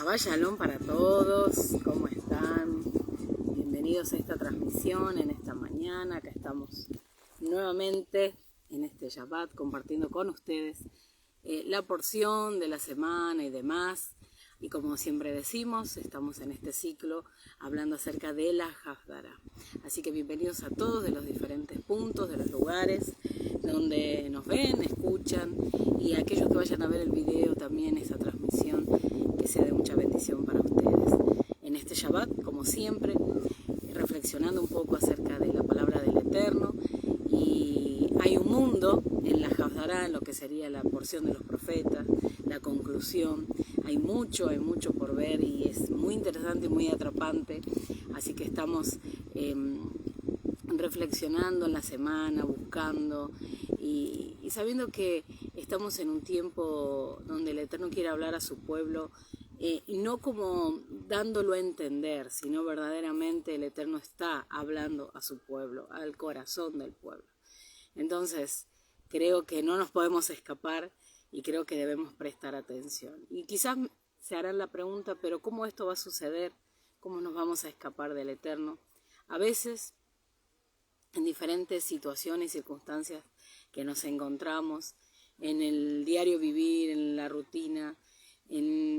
Shabbat Shalom para todos, ¿cómo están? Bienvenidos a esta transmisión en esta mañana. Acá estamos nuevamente en este Shabbat compartiendo con ustedes la porción de la semana y demás. Y como siempre decimos, estamos en este ciclo hablando acerca de la Haftarah. Así que bienvenidos a todos de los diferentes puntos, de los lugares donde nos ven, escuchan, y a aquellos que vayan a ver el video también, esta transmisión, que sea de mucha bendición para ustedes. En este Shabbat, como siempre, reflexionando un poco acerca de la palabra del Eterno, y hay un mundo en la Haftarah, en lo que sería la porción de los profetas, la conclusión. Hay mucho por ver y es muy interesante y muy atrapante, así que estamos reflexionando en la semana, buscando y sabiendo que estamos en un tiempo donde el Eterno quiere hablar a su pueblo, y no como dándolo a entender, sino verdaderamente el Eterno está hablando a su pueblo, al corazón del pueblo. Entonces, creo que no nos podemos escapar y creo que debemos prestar atención. Y quizás se harán la pregunta, pero ¿cómo esto va a suceder? ¿Cómo nos vamos a escapar del Eterno? A veces, en diferentes situaciones y circunstancias que nos encontramos, en el diario vivir, en la rutina,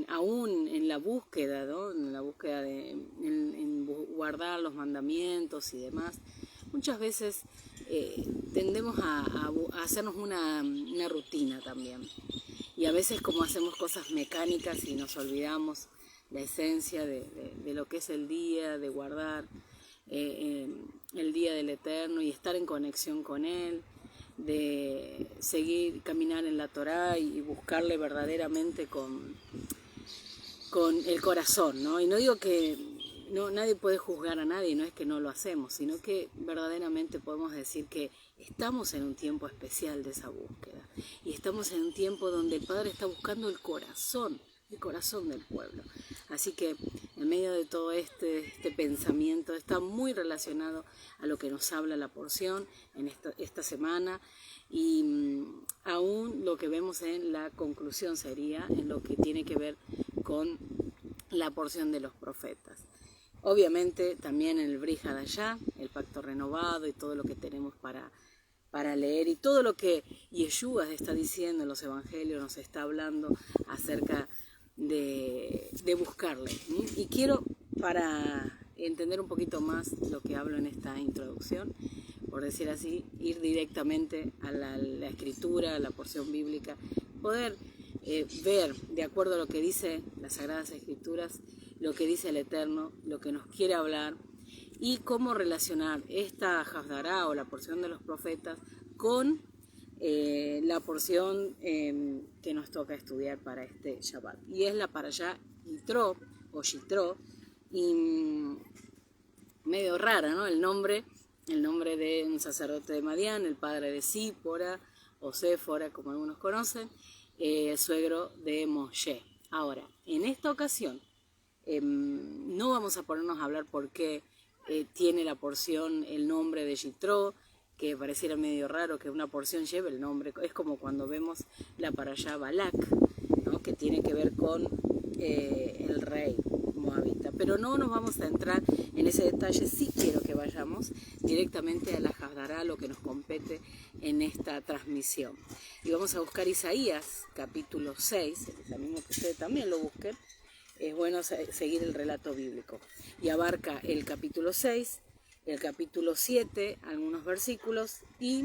aún en la búsqueda, ¿no? En la búsqueda en guardar los mandamientos y demás, muchas veces tendemos a hacernos una rutina también. Y a veces como hacemos cosas mecánicas y nos olvidamos la esencia de lo que es el día, de guardar el día del Eterno y estar en conexión con Él, de seguir, caminar en la Torá y buscarle verdaderamente con el corazón, ¿no? Y no digo que nadie puede juzgar a nadie, no es que no lo hacemos, sino que verdaderamente podemos decir que estamos en un tiempo especial de esa búsqueda. Y estamos en un tiempo donde el Padre está buscando el corazón del pueblo. Así que en medio de todo este pensamiento está muy relacionado a lo que nos habla la porción en esta semana, y aún lo que vemos en la conclusión sería en lo que tiene que ver con la porción de los profetas. Obviamente también en el Brit Hadashah, el pacto renovado y todo lo que tenemos para leer y todo lo que Yeshua está diciendo en los evangelios, nos está hablando acerca de buscarle. Y quiero, para entender un poquito más lo que hablo en esta introducción, por decir así, ir directamente a la escritura, a la porción bíblica, poder ver, de acuerdo a lo que dice las Sagradas Escrituras, lo que dice el Eterno, lo que nos quiere hablar, y cómo relacionar esta Haftarah o la porción de los profetas con la porción que nos toca estudiar para este Shabbat. Y es la Parashá Yitro o Yitro, y medio rara, ¿no? El nombre de un sacerdote de Madián, el padre de Sípora o Séfora, como algunos conocen, el suegro de Moshe. Ahora, en esta ocasión, no vamos a ponernos a hablar por qué tiene la porción el nombre de Yitro, que pareciera medio raro que una porción lleve el nombre. Es como cuando vemos la Parashá Balak, ¿no? Que tiene que ver con el rey moabita. Pero no nos vamos a entrar en ese detalle. Sí quiero que vayamos directamente a la Haftarah, lo que nos compete en esta transmisión. Y vamos a buscar Isaías, capítulo 6, es mismo que ustedes también lo busquen. Es bueno seguir el relato bíblico. Y abarca el capítulo 6, el capítulo 7, algunos versículos, y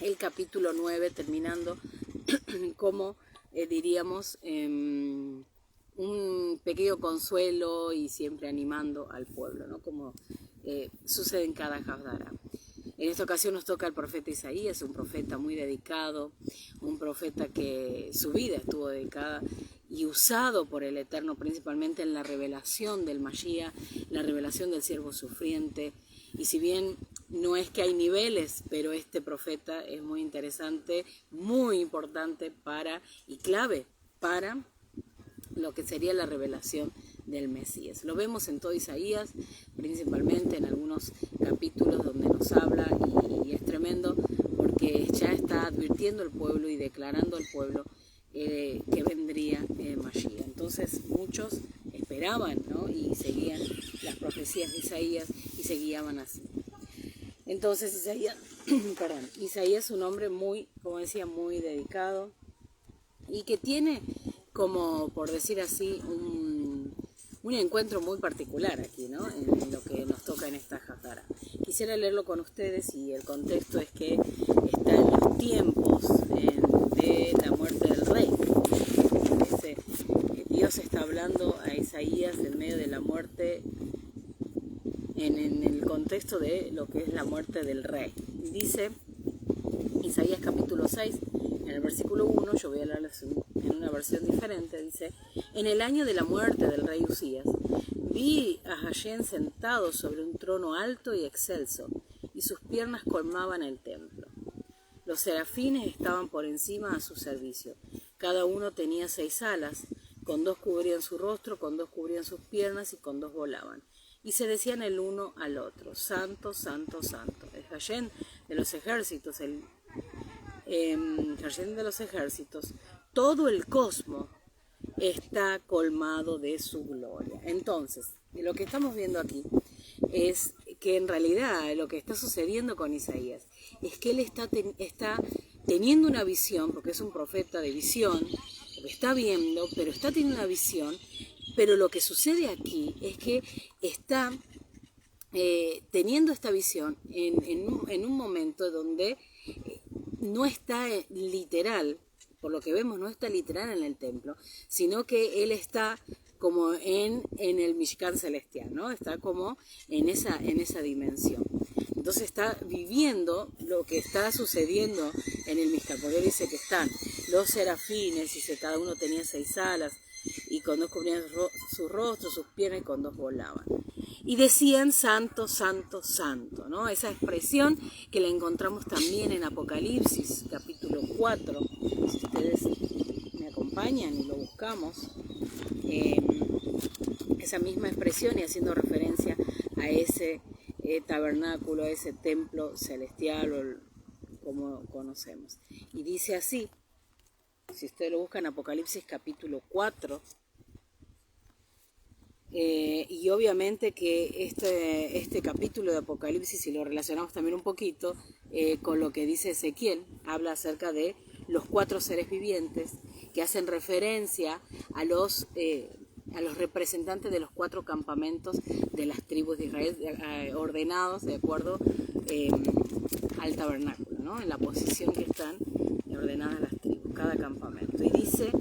el capítulo 9, terminando como diríamos, un pequeño consuelo y siempre animando al pueblo, ¿no? Como sucede en cada Haftarah. En esta ocasión nos toca el profeta Isaías, un profeta muy dedicado, un profeta que su vida estuvo dedicada y usado por el Eterno principalmente en la revelación del Mashiach, la revelación del siervo sufriente. Y si bien no es que hay niveles, pero este profeta es muy interesante, muy importante y clave para lo que sería la revelación del Mesías. Lo vemos en todo Isaías, principalmente en algunos capítulos donde nos habla, y es tremendo porque ya está advirtiendo al pueblo y declarando al pueblo que vendría Mashiach. Entonces muchos esperaban, ¿no? Y seguían las profecías de Isaías y se guiaban así. Entonces Isaías, Isaías es un hombre muy, como decía, muy dedicado y que tiene como, por decir así, un encuentro muy particular aquí, ¿no? En lo que nos toca en esta Haftará. Quisiera leerlo con ustedes y el contexto es que está en los tiempos de la muerte del rey. Dios está hablando a Isaías en medio de la muerte, en el contexto de lo que es la muerte del rey. Dice Isaías capítulo 6, en el versículo 1, yo voy a leerles en una versión diferente, dice: en el año de la muerte del rey Usías, vi a Hashem sentado sobre un trono alto y excelso, y sus piernas colmaban el templo. Los serafines estaban por encima a su servicio. Cada uno tenía 6 alas, con 2 cubrían su rostro, con 2 cubrían sus piernas y con 2 volaban. Y se decían el uno al otro: Santo, Santo, Santo. El Hashem de los ejércitos, Hashem de los ejércitos, todo el cosmos está colmado de su gloria. Entonces, lo que estamos viendo aquí es que en realidad lo que está sucediendo con Isaías es que él está teniendo una visión, porque es un profeta de visión, porque está viendo, pero está teniendo una visión, pero lo que sucede aquí es que está teniendo esta visión en un momento donde no está literal, por lo que vemos no está literal en el templo, sino que él está como en el Mishkan celestial, ¿no? Está como en esa dimensión. Entonces está viviendo lo que está sucediendo en el Mishkan, porque él dice que están los serafines, y cada uno tenía 6 alas, y con 2 cubrían sus rostros, sus piernas, y con 2 volaban. Y decían: Santo, Santo, Santo, ¿no? Esa expresión que la encontramos también en Apocalipsis, capítulo 4, si ustedes me acompañan y lo buscamos, esa misma expresión y haciendo referencia a ese tabernáculo, a ese templo celestial, o como conocemos. Y dice así, si ustedes lo buscan, Apocalipsis capítulo 4, y obviamente que este capítulo de Apocalipsis, si lo relacionamos también un poquito con lo que dice Ezequiel, habla acerca de los 4 seres vivientes que hacen referencia a los representantes de los 4 campamentos de las tribus de Israel, ordenados de acuerdo al tabernáculo, ¿no? En la posición que están ordenadas las tribus, cada campamento. Y dice,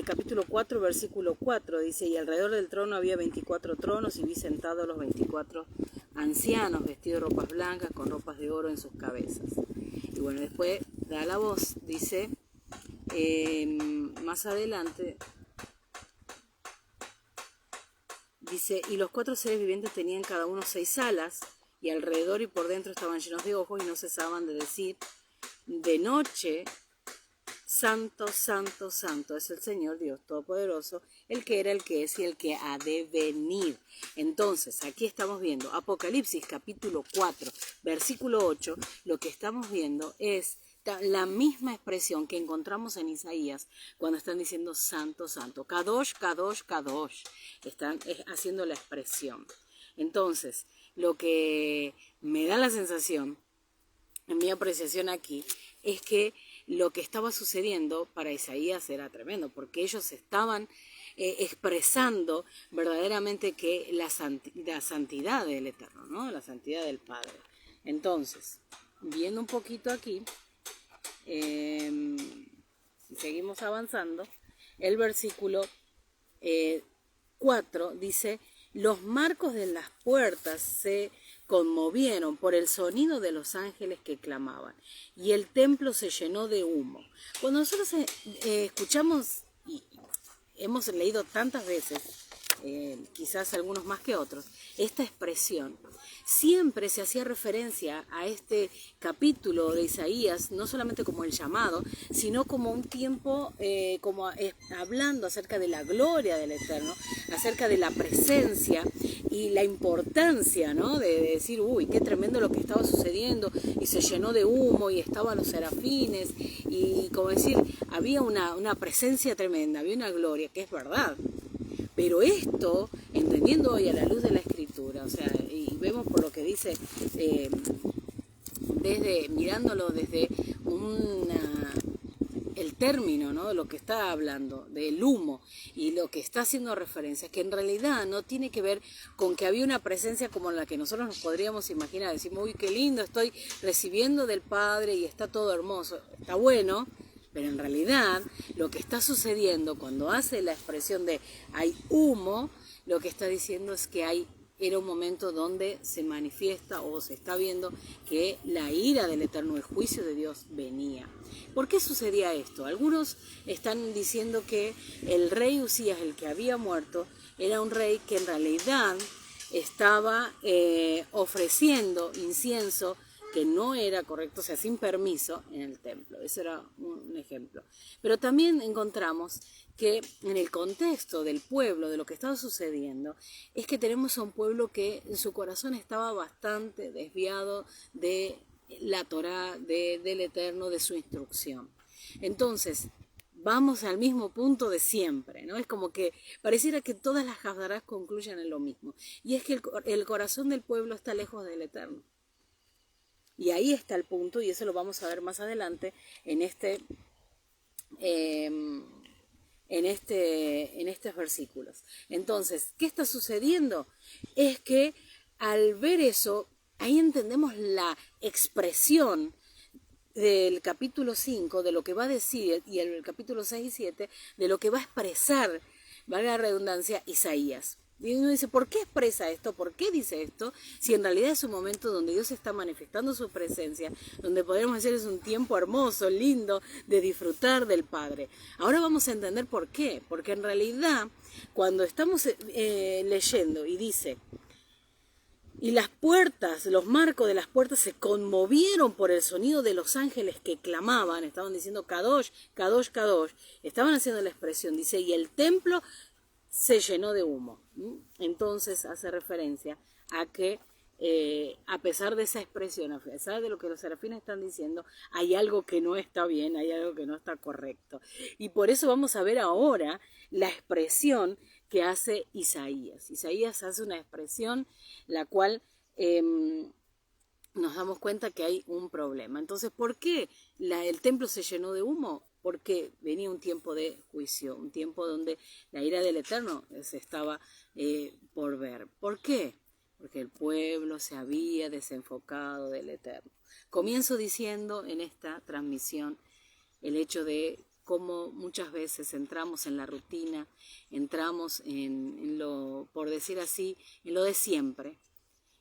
capítulo 4, versículo 4, dice: y alrededor del trono había 24 tronos, y vi sentados a los 24 ancianos, vestidos de ropas blancas, con ropas de oro en sus cabezas. Y bueno, después da la voz, dice, más adelante, dice: y los 4 seres vivientes tenían cada uno 6 alas, y alrededor y por dentro estaban llenos de ojos, y no cesaban de decir de noche: Santo, Santo, Santo es el Señor Dios Todopoderoso, el que era, el que es y el que ha de venir. Entonces, aquí estamos viendo Apocalipsis capítulo 4, versículo 8, lo que estamos viendo es la misma expresión que encontramos en Isaías cuando están diciendo Santo, Santo, Kadosh, Kadosh, Kadosh, están haciendo la expresión. Entonces, lo que me da la sensación, en mi apreciación aquí, es que lo que estaba sucediendo para Isaías era tremendo, porque ellos estaban expresando verdaderamente que la santidad del Eterno, ¿no? La santidad del Padre. Entonces, viendo un poquito aquí, seguimos avanzando, el versículo 4 dice: los marcos de las puertas se conmovieron por el sonido de los ángeles que clamaban, y el templo se llenó de humo. Cuando nosotros escuchamos y hemos leído tantas veces quizás algunos más que otros, esta expresión. Siempre se hacía referencia a este capítulo de Isaías, no solamente como el llamado, sino como un tiempo, hablando acerca de la gloria del Eterno, acerca de la presencia y la importancia, ¿no? De decir, uy, qué tremendo lo que estaba sucediendo, y se llenó de humo, y estaban los serafines, y como decir, había una presencia tremenda, había una gloria, que es verdad. Pero esto, entendiendo hoy a la luz de la Escritura, o sea, y vemos por lo que dice, mirándolo desde el término, ¿no?, de lo que está hablando, del humo, y lo que está haciendo referencia, que en realidad no tiene que ver con que había una presencia como la que nosotros nos podríamos imaginar. Decimos, uy, qué lindo, estoy recibiendo del Padre y está todo hermoso, está bueno. Pero en realidad lo que está sucediendo cuando hace la expresión de hay humo, lo que está diciendo es que era un momento donde se manifiesta o se está viendo que la ira del Eterno, el juicio de Dios venía. ¿Por qué sucedía esto? Algunos están diciendo que el rey Usías, el que había muerto, era un rey que en realidad estaba ofreciendo incienso que no era correcto, o sea, sin permiso en el templo. Eso era un ejemplo. Pero también encontramos que en el contexto del pueblo, de lo que estaba sucediendo, es que tenemos a un pueblo que en su corazón estaba bastante desviado de la Torá, del Eterno, de su instrucción. Entonces, vamos al mismo punto de siempre, ¿no? Es como que pareciera que todas las Haftarás concluyen en lo mismo. Y es que el corazón del pueblo está lejos del Eterno. Y ahí está el punto, y eso lo vamos a ver más adelante en estos versículos. Entonces, ¿qué está sucediendo? Es que al ver eso, ahí entendemos la expresión del capítulo 5, de lo que va a decir, y el capítulo 6 y 7, de lo que va a expresar, valga la redundancia, Isaías. Y uno dice, ¿por qué expresa esto? ¿Por qué dice esto? Si en realidad es un momento donde Dios está manifestando su presencia, donde podríamos decir es un tiempo hermoso, lindo, de disfrutar del Padre. Ahora vamos a entender por qué. Porque en realidad, cuando estamos leyendo y dice, y las puertas, los marcos de las puertas se conmovieron por el sonido de los ángeles que clamaban, estaban diciendo Kadosh, Kadosh, Kadosh, estaban haciendo la expresión, dice, y el templo se llenó de humo. Entonces hace referencia a que a pesar de esa expresión, a pesar de lo que los serafines están diciendo, hay algo que no está bien, hay algo que no está correcto. Y por eso vamos a ver ahora la expresión que hace Isaías. Isaías hace una expresión la cual nos damos cuenta que hay un problema. Entonces, ¿por qué el templo se llenó de humo? Porque venía un tiempo de juicio, un tiempo donde la ira del Eterno se estaba por ver. ¿Por qué? Porque el pueblo se había desenfocado del Eterno. Comienzo diciendo en esta transmisión el hecho de cómo muchas veces entramos en la rutina, entramos en lo, por decir así, en lo de siempre.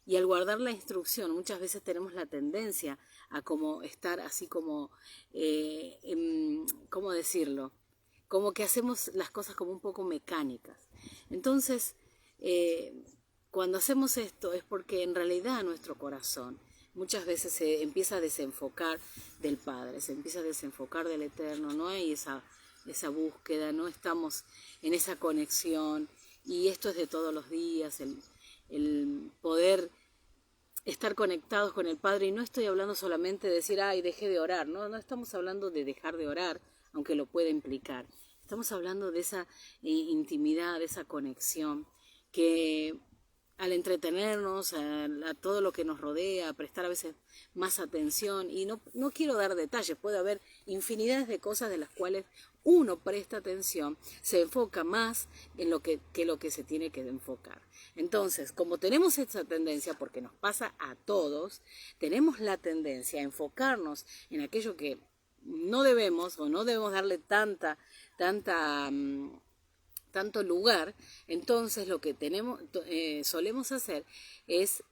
Y al guardar la instrucción, muchas veces tenemos la tendencia a como estar así como, ¿cómo decirlo? Como que hacemos las cosas como un poco mecánicas. Entonces, cuando hacemos esto es porque en realidad nuestro corazón muchas veces se empieza a desenfocar del Padre, se empieza a desenfocar del Eterno, no hay esa búsqueda, no estamos en esa conexión, y esto es de todos los días, el poder estar conectados con el Padre. Y no estoy hablando solamente de decir, ay, dejé de orar, no estamos hablando de dejar de orar, aunque lo pueda implicar. Estamos hablando de esa intimidad, de esa conexión, que al entretenernos a todo lo que nos rodea, a prestar a veces más atención, y no quiero dar detalles, puede haber infinidades de cosas de las cuales uno presta atención, se enfoca más en lo que se tiene que enfocar. Entonces, como tenemos esa tendencia, porque nos pasa a todos, tenemos la tendencia a enfocarnos en aquello que no debemos, o no debemos darle tanto lugar. Entonces lo que solemos hacer es,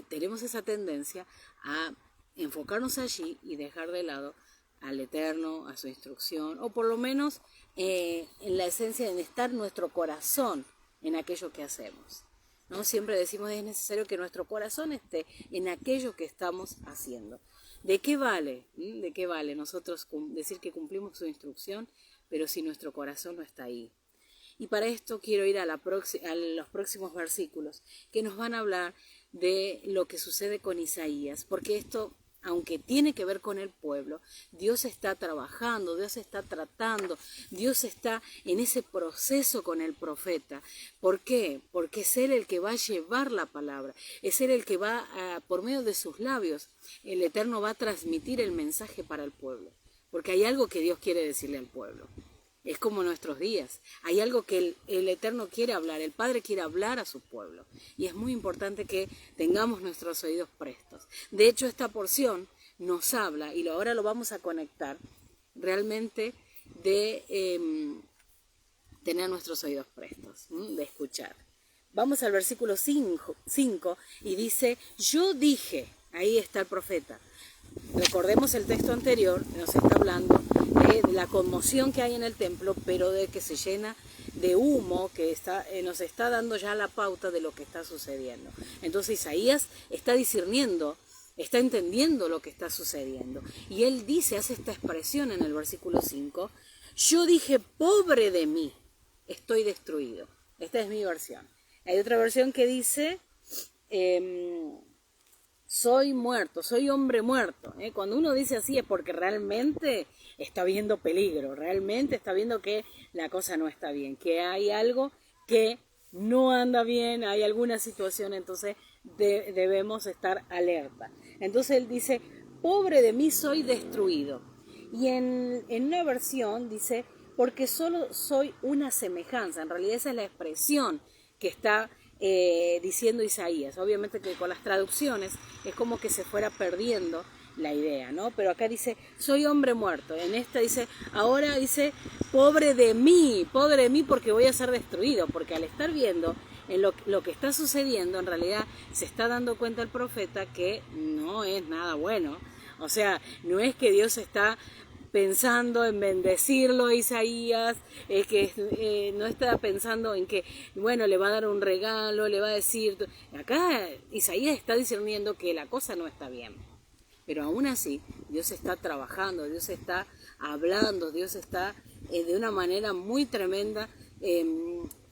tenemos esa tendencia a enfocarnos allí y dejar de lado al Eterno, a su instrucción, o por lo menos en la esencia de estar nuestro corazón en aquello que hacemos, ¿no? Siempre decimos es necesario que nuestro corazón esté en aquello que estamos haciendo. ¿De qué vale? ¿De qué vale nosotros decir que cumplimos su instrucción, pero si nuestro corazón no está ahí? Y para esto quiero ir a los próximos versículos que nos van a hablar de lo que sucede con Isaías, porque esto, aunque tiene que ver con el pueblo, Dios está trabajando, Dios está tratando, Dios está en ese proceso con el profeta. ¿Por qué? Porque es Él el que va a llevar la palabra, es Él el que va, por medio de sus labios, el Eterno va a transmitir el mensaje para el pueblo, porque hay algo que Dios quiere decirle al pueblo. Es como nuestros días. Hay algo que el Eterno quiere hablar, el Padre quiere hablar a su pueblo. Y es muy importante que tengamos nuestros oídos prestos. De hecho, esta porción nos habla, y ahora lo vamos a conectar, realmente de tener nuestros oídos prestos, de escuchar. Vamos al versículo 5 y dice, yo dije, ahí está el profeta. Recordemos el texto anterior, nos está hablando de la conmoción que hay en el templo, pero de que se llena de humo, que nos está dando ya la pauta de lo que está sucediendo. Entonces Isaías está discerniendo, está entendiendo lo que está sucediendo. Y él dice, hace esta expresión en el versículo 5, yo dije, pobre de mí, estoy destruido. Esta es mi versión. Hay otra versión que dice... soy muerto, soy hombre muerto. Cuando uno dice así es porque realmente está viendo peligro, realmente está viendo que la cosa no está bien, que hay algo que no anda bien, hay alguna situación, entonces debemos estar alerta. Entonces él dice, pobre de mí, soy destruido. Y en una versión dice, porque solo soy una semejanza. En realidad esa es la expresión que está diciendo Isaías. Obviamente que con las traducciones es como que se fuera perdiendo la idea, ¿no? Pero acá dice, soy hombre muerto. En esta dice, ahora dice, pobre de mí porque voy a ser destruido. Porque al estar viendo en lo que está sucediendo, en realidad se está dando cuenta el profeta que no es nada bueno. O sea, no es que Dios está pensando en bendecirlo a Isaías, que no está pensando en que, bueno, le va a dar un regalo, le va a decir... Acá Isaías está discerniendo que la cosa no está bien. Pero aún así, Dios está trabajando, Dios está hablando, Dios está de una manera muy tremenda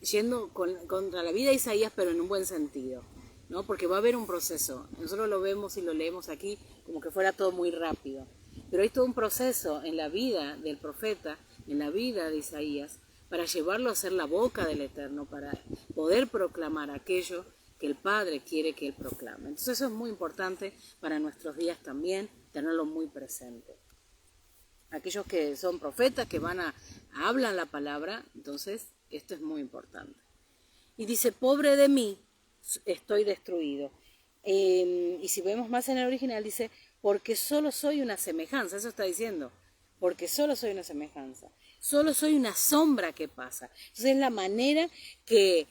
yendo contra la vida de Isaías, pero en un buen sentido, ¿no? Porque va a haber un proceso. Nosotros lo vemos y lo leemos aquí como que fuera todo muy rápido. Pero hay todo un proceso en la vida del profeta, en la vida de Isaías, para llevarlo a ser la boca del Eterno, para poder proclamar aquello que el Padre quiere que él proclame. Entonces eso es muy importante para nuestros días también, tenerlo muy presente. Aquellos que son profetas, que hablan la palabra, entonces esto es muy importante. Y dice, pobre de mí, estoy destruido. Y si vemos más en el original, dice, porque solo soy una semejanza, eso está diciendo, porque solo soy una semejanza, solo soy una sombra que pasa. Entonces es la manera que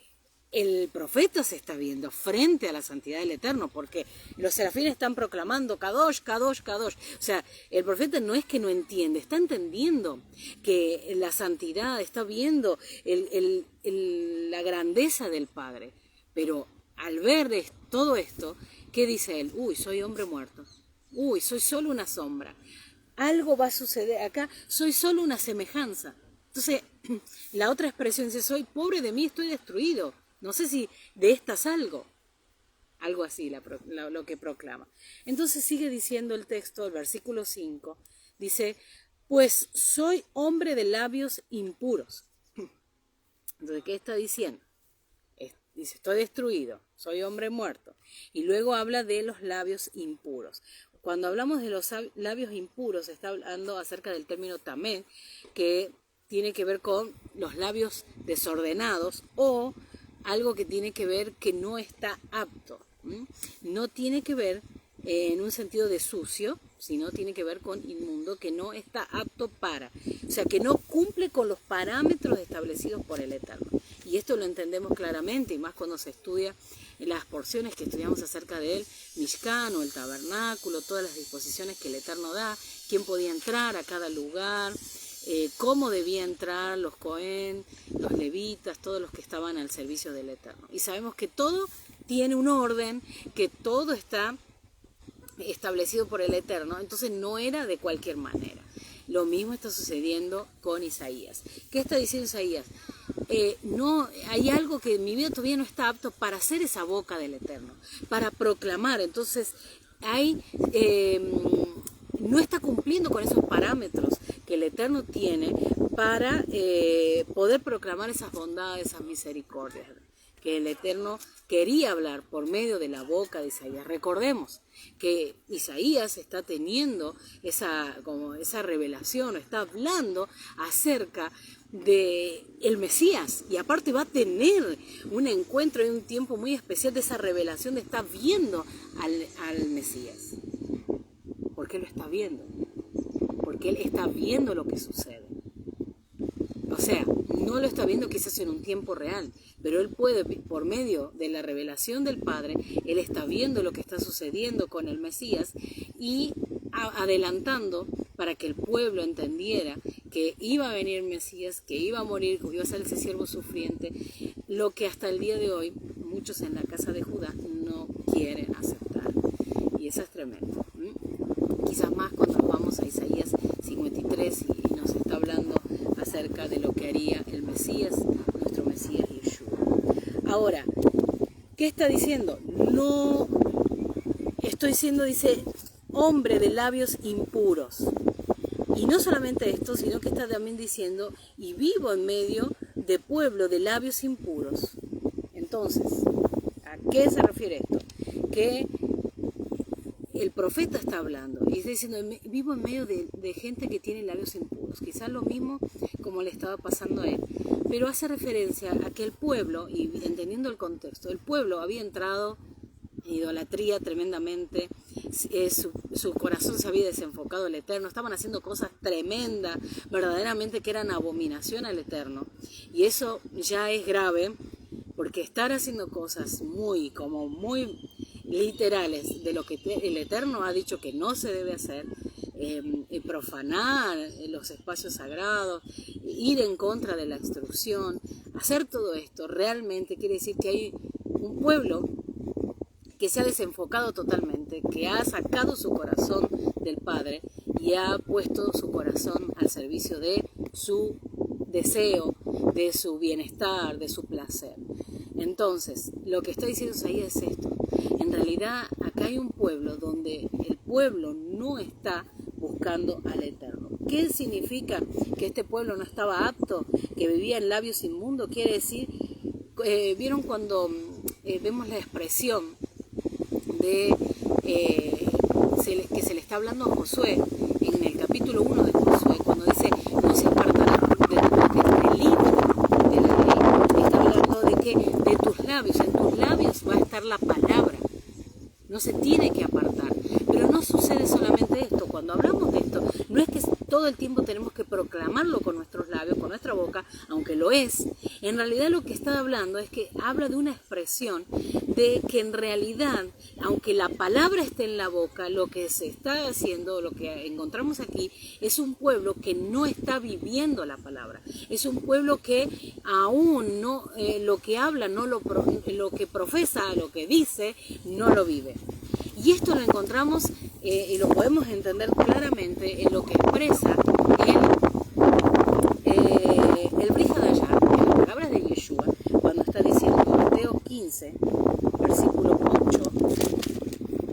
el profeta se está viendo frente a la santidad del Eterno, porque los serafines están proclamando Kadosh, Kadosh, Kadosh. O sea, el profeta no es que no entiende, está entendiendo que la santidad, está viendo la grandeza del Padre. Pero al ver todo esto, ¿qué dice él? Uy, soy hombre muerto. Uy, soy solo una sombra. Algo va a suceder acá, soy solo una semejanza. Entonces, la otra expresión dice, soy pobre de mí, estoy destruido. No sé si de esta salgo. Algo así lo que proclama. Entonces sigue diciendo el texto, el versículo 5, dice, pues soy hombre de labios impuros. Entonces, ¿qué está diciendo? Dice, estoy destruido, soy hombre muerto. Y luego habla de los labios impuros. Cuando hablamos de los labios impuros, está hablando acerca del término tamé, que tiene que ver con los labios desordenados o algo que tiene que ver que no está apto. No tiene que ver en un sentido de sucio, sino tiene que ver con inmundo, que no está apto para. O sea, que no cumple con los parámetros establecidos por el Eterno. Y esto lo entendemos claramente, y más cuando se estudia en las porciones que estudiamos acerca del Mishkan o el tabernáculo, todas las disposiciones que el Eterno da, quién podía entrar a cada lugar, cómo debía entrar los Cohen, los levitas, todos los que estaban al servicio del Eterno. Y sabemos que todo tiene un orden, que todo está establecido por el Eterno, entonces no era de cualquier manera. Lo mismo está sucediendo con Isaías. ¿Qué está diciendo Isaías? No, hay algo que en mi vida todavía no está apto para hacer esa boca del Eterno, para proclamar. Entonces, no está cumpliendo con esos parámetros que el Eterno tiene para poder proclamar esas bondades, esas misericordias que el Eterno quería hablar por medio de la boca de Isaías. Recordemos que Isaías está teniendo esa revelación, está hablando acerca de el Mesías, y aparte va a tener un encuentro y un tiempo muy especial de esa revelación, de estar viendo al Mesías. ¿Por qué lo está viendo? Porque él está viendo lo que sucede. O sea, no lo está viendo quizás en un tiempo real, pero él puede, por medio de la revelación del Padre, él está viendo lo que está sucediendo con el Mesías y adelantando para que el pueblo entendiera que iba a venir el Mesías, que iba a morir, que iba a ser ese siervo sufriente, lo que hasta el día de hoy muchos en la casa de Judá no quieren aceptar. Y eso es tremendo. Quizás más cuando nos vamos a Isaías 53 y nos está hablando acerca de lo que haría el Mesías, nuestro Mesías Yeshua. Ahora, ¿qué está diciendo? No estoy siendo, dice, hombre de labios impuros. Y no solamente esto, sino que está también diciendo, y vivo en medio de pueblo de labios impuros. Entonces, ¿a qué se refiere esto? Que el profeta está hablando y está diciendo, vivo en medio de gente que tiene labios impuros. Quizás lo mismo como le estaba pasando a él, pero hace referencia a que el pueblo, y entendiendo el contexto, el pueblo había entrado en idolatría tremendamente, su corazón se había desenfocado del Eterno, estaban haciendo cosas tremendas, verdaderamente que eran abominación al Eterno, y eso ya es grave, porque estar haciendo cosas muy literales de lo que el Eterno ha dicho que no se debe hacer, profanar los espacios sagrados, ir en contra de la instrucción, hacer todo esto realmente quiere decir que hay un pueblo que se ha desenfocado totalmente, que ha sacado su corazón del Padre y ha puesto su corazón al servicio de su deseo, de su bienestar, de su placer. Entonces, lo que está diciendo Isaías es esto. En realidad, acá hay un pueblo donde el pueblo no está buscando al Eterno. ¿Qué significa que este pueblo no estaba apto, que vivía en labios inmundos? Quiere decir, ¿vieron cuando vemos la expresión de que se le está hablando a Josué en el capítulo 1 de Josué, cuando dice, no se apartará de tu boca el libro de la ley? Está hablando de que de tus labios, en tus labios va a estar la palabra, no se tiene que apartar. Pero no sucede solamente esto. Cuando hablamos de esto, no es que todo el tiempo tenemos que proclamarlo con nuestros labios, con nuestra boca, aunque lo es. En realidad lo que está hablando es que habla de una expresión de que en realidad, aunque la palabra esté en la boca, lo que se está haciendo, lo que encontramos aquí, es un pueblo que no está viviendo la palabra. Es un pueblo que aún no, lo que habla, no lo que profesa, lo que dice, no lo vive. Y esto lo encontramos y lo podemos entender claramente en lo que expresa el Brihadayar, en las palabras de Yeshua, cuando está diciendo Mateo 15, versículo 8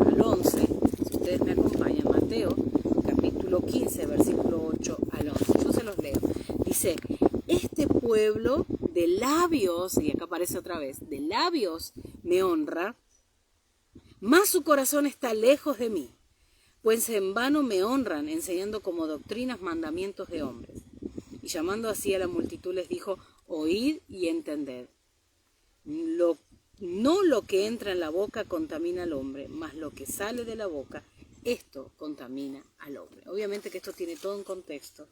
al 11, si ustedes me acompañan, Mateo capítulo 15, versículo 8 al 11, yo se los leo. Dice, este pueblo de labios, y acá aparece otra vez, de labios me honra, mas su corazón está lejos de mí, pues en vano me honran, enseñando como doctrinas mandamientos de hombres. Y llamando así a la multitud les dijo, oíd y entended. No lo que entra en la boca contamina al hombre, mas lo que sale de la boca, esto contamina al hombre. Obviamente que esto tiene todo un contexto.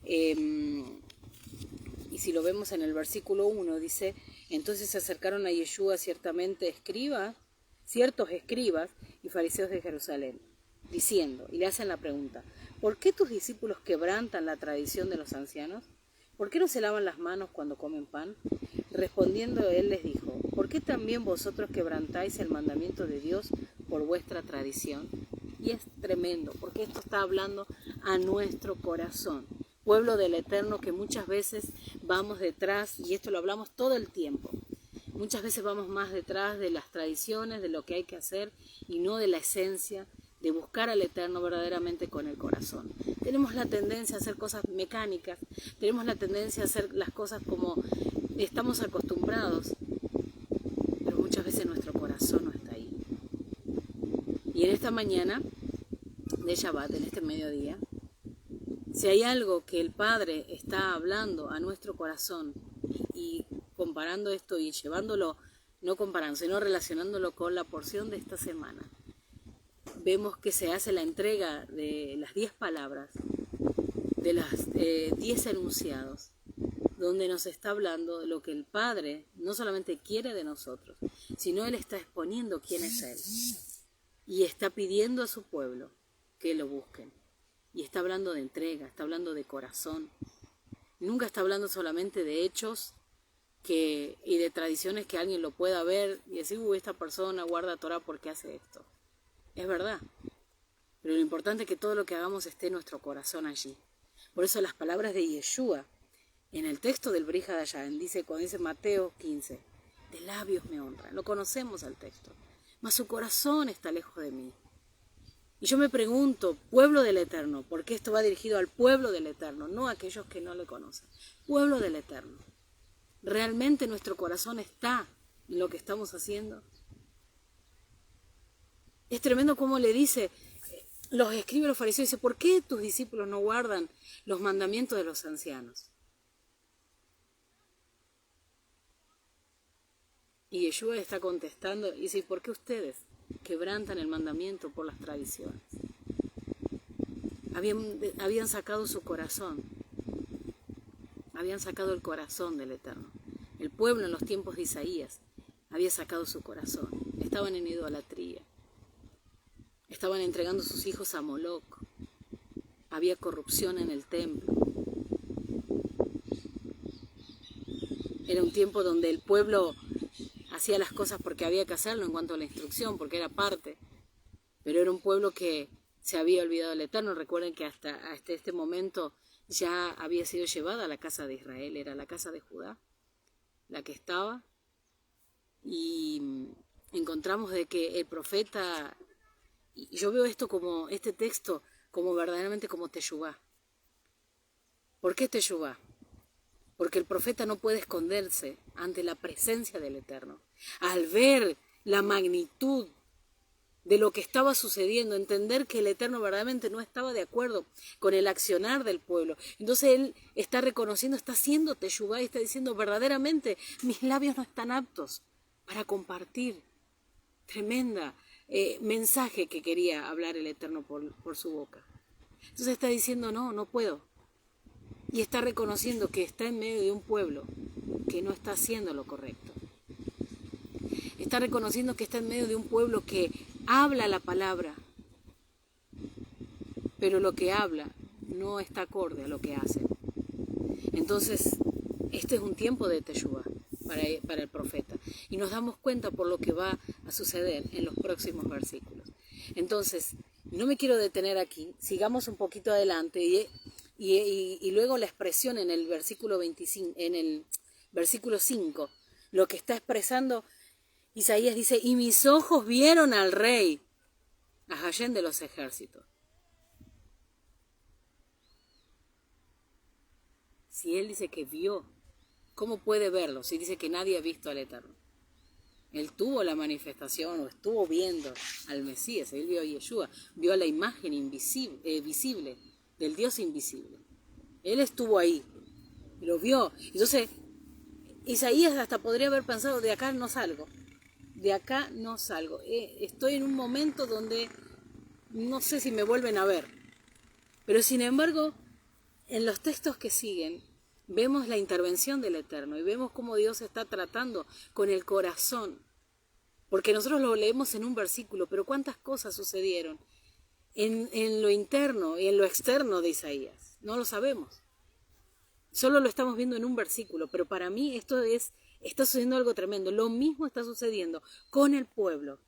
Y si lo vemos en el versículo 1, dice, entonces se acercaron a Yeshua ciertos escribas y fariseos de Jerusalén, diciendo, y le hacen la pregunta, ¿por qué tus discípulos quebrantan la tradición de los ancianos? ¿Por qué no se lavan las manos cuando comen pan? Respondiendo él les dijo, ¿por qué también vosotros quebrantáis el mandamiento de Dios por vuestra tradición? Y es tremendo, porque esto está hablando a nuestro corazón. Pueblo del Eterno, que muchas veces vamos detrás, y esto lo hablamos todo el tiempo, muchas veces vamos más detrás de las tradiciones, de lo que hay que hacer, y no de la esencia, de buscar al Eterno verdaderamente con el corazón. Tenemos la tendencia a hacer cosas mecánicas, tenemos la tendencia a hacer las cosas como estamos acostumbrados, pero muchas veces nuestro corazón no está ahí. Y en esta mañana de Shabbat, en este mediodía, si hay algo que el Padre está hablando a nuestro corazón y comparando esto y llevándolo, no comparando, sino relacionándolo con la porción de esta semana, vemos que se hace la entrega de las 10 palabras, de las 10 enunciados, donde nos está hablando de lo que el Padre no solamente quiere de nosotros, sino Él está exponiendo quién es Él. Y está pidiendo a su pueblo que lo busquen. Y está hablando de entrega, está hablando de corazón. Nunca está hablando solamente de hechos y de tradiciones que alguien lo pueda ver y decir, esta persona guarda Torah porque hace esto. Es verdad. Pero lo importante es que todo lo que hagamos esté en nuestro corazón allí. Por eso las palabras de Yeshua, en el texto del Brit Hadashah, cuando dice Mateo 15, de labios me honra. Lo conocemos al texto. Mas su corazón está lejos de mí. Y yo me pregunto, pueblo del Eterno, porque esto va dirigido al pueblo del Eterno, no a aquellos que no le conocen. Pueblo del Eterno, ¿realmente nuestro corazón está en lo que estamos haciendo? Es tremendo cómo le dice, los escribas los fariseos, dice, ¿por qué tus discípulos no guardan los mandamientos de los ancianos? Y Yeshua está contestando y dice, ¿por qué ustedes quebrantan el mandamiento por las tradiciones? Habían sacado su corazón, habían sacado el corazón del Eterno. El pueblo en los tiempos de Isaías había sacado su corazón, estaban en idolatría, estaban entregando sus hijos a Moloc, había corrupción en el templo. Era un tiempo donde el pueblo hacía las cosas porque había que hacerlo en cuanto a la instrucción, porque era parte. Pero era un pueblo que se había olvidado del Eterno. Recuerden que hasta este momento ya había sido llevada a la casa de Israel, era la casa de Judá, la que estaba. Y encontramos de que el profeta, y yo veo esto como, este texto, como verdaderamente como Teshuvá. ¿Por qué Teshuvá? Porque el profeta no puede esconderse ante la presencia del Eterno. Al ver la magnitud de lo que estaba sucediendo, entender que el Eterno verdaderamente no estaba de acuerdo con el accionar del pueblo. Entonces él está reconociendo, está haciendo teshuvá y está diciendo, verdaderamente mis labios no están aptos para compartir. Tremenda mensaje que quería hablar el Eterno por su boca. Entonces está diciendo, no puedo. Y está reconociendo que está en medio de un pueblo que no está haciendo lo correcto. Está reconociendo que está en medio de un pueblo que habla la palabra, pero lo que habla no está acorde a lo que hace. Entonces, este es un tiempo de teshuvá para el profeta. Y nos damos cuenta por lo que va a suceder en los próximos versículos. Entonces, no me quiero detener aquí, sigamos un poquito adelante y luego la expresión en el versículo 25, en el versículo 5, lo que está expresando Isaías dice, y mis ojos vieron al rey, a Hashem de los ejércitos. Si él dice que vio, ¿cómo puede verlo? Si dice que nadie ha visto al Eterno. Él tuvo la manifestación o estuvo viendo al Mesías, él vio a Yeshua, vio la imagen visible del Dios invisible. Él estuvo ahí, lo vio. Entonces, Isaías hasta podría haber pensado, de acá no salgo. Estoy en un momento donde no sé si me vuelven a ver. Pero sin embargo, en los textos que siguen, vemos la intervención del Eterno y vemos cómo Dios está tratando con el corazón. Porque nosotros lo leemos en un versículo, pero cuántas cosas sucedieron en lo interno y en lo externo de Isaías. No lo sabemos. Solo lo estamos viendo en un versículo, pero para mí está sucediendo algo tremendo. Lo mismo está sucediendo con el pueblo